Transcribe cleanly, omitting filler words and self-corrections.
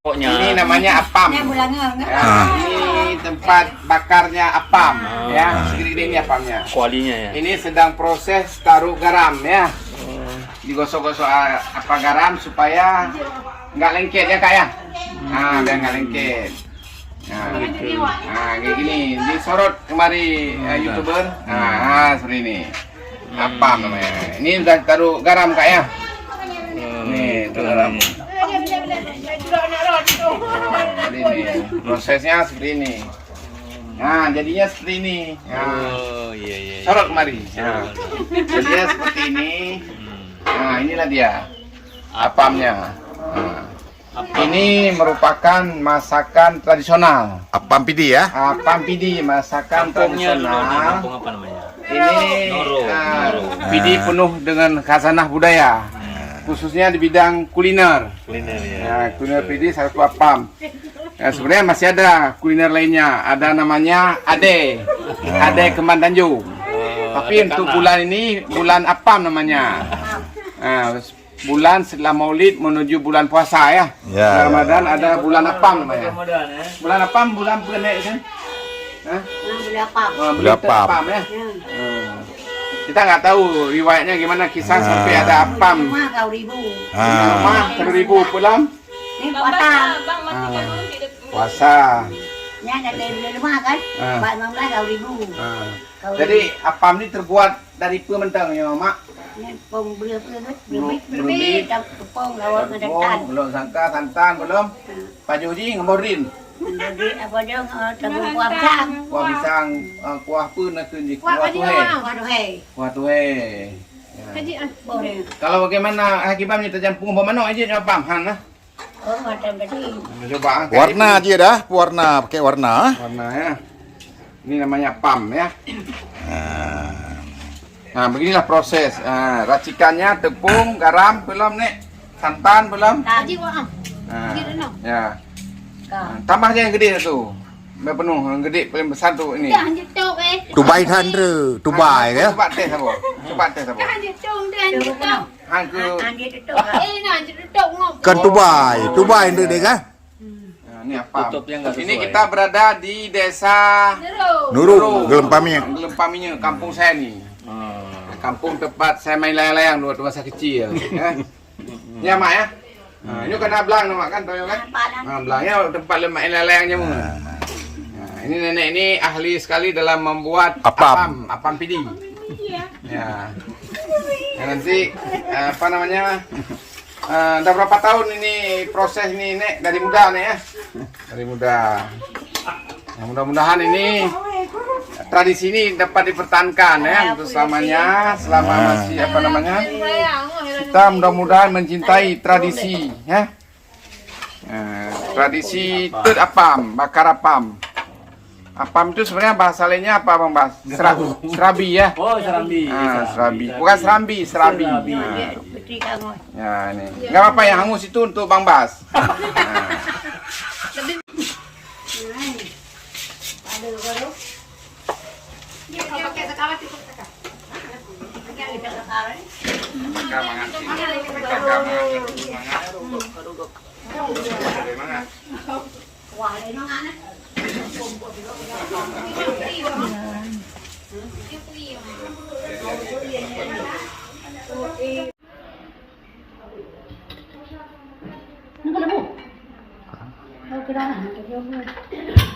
Ini namanya apam. Ini tempat bakarnya apam, ya. Segede ini apamnya. Kualinya ya. Ini sedang proses taruh garam, ya. Digosok-gosok apa garam supaya nggak lengket ya kak ya. Nah, biar nggak lengket. Nah, kayak gini. Disorot kemari YouTuber. Nah, seperti ini. Apam namanya. Ini udah taruh garam kak ya. Nih, taruh garam. Jadi ini prosesnya seperti ini. Nah, jadinya seperti ini. Nah, Iya. sorot kemari. Nah, jadinya seperti ini. Nah, inilah dia apamnya. Nah, ini merupakan masakan tradisional. Apam pidi ya? Apam pidi, masakan tradisional. Kampung apa namanya? Ini Noro. pidi penuh dengan khazanah budaya, khususnya di bidang kuliner. Kuliner ya. Nah, kuliner pidi satu apam. Ya, sebenarnya masih ada kuliner lainnya. Ada namanya ade, ade Keman Tanjung. Tapi untuk bulan ini bulan apam namanya. Nah, bulan setelah Maulid menuju bulan puasa ya. Ya, Ramadan ada bulan apam namanya. Ramadan ya. Bulan apam bulan penek kan? Hah? Bulan apam. Ya. Kita nggak tahu riwayatnya gimana kisah sampai ada apam. Rumah 1000 pulang. Puasa. Jadi apam ini terbuat dari pementang ya mak. Belum sangka santan belum. Pak Joji ngemorin. Kuah pisang, kuah pun nak kunci kuah tuhe. Kalau bagaimana hakimnya tercampur mana aja apam han lah. Coba Warna aja dah, warna pakai warna. warna ya. Ini namanya apam ya. Nah, beginilah proses. Nah, racikannya tepung, garam belum nek, santan belum. Nah, ya. Nah, tambah aja yang gede tuh. Biar penuh, yang gede paling besar tuh ini. Dubai tandre, Dubai ya. Coba tes apa? Coba tes apa? Hang ke Kan Dubai, Dubai itu deh kan? nah, ini apa? Tutupnya nggak Ini sesuai. kita berada di desa Nurul, Gelempamnya. Gelempaminya, kampung saya nih. Kampung tempat saya main layang-layang waktu masa kecil. Ya mak ya. Nah, ini kan ablang mak kan, tahu kan? Nah, ablangnya tempat main layang-layangnya mu. Nah, ini nenek ini ahli sekali dalam membuat Apam. apam pidi. Ya. Ya, nanti apa namanya? Udah berapa tahun ini proses ini nek dari muda nek ya? Dari muda. Nah, mudah-mudahan ini tradisi ini dapat dipertahankan ya untuk selamanya, selama masih apa namanya? Kita mudah-mudahan mencintai tradisi ya. Tradisi tud apam, bakar apam. Apam itu sebenarnya bahasa lainnya apa Bang Bas? Serabi ya. Oh, serambi. Serabi. Bukan serambi, serabi. Nah, ya ini. Enggak apa-apa yang hangus itu untuk Bang Bas. Cái đó là cái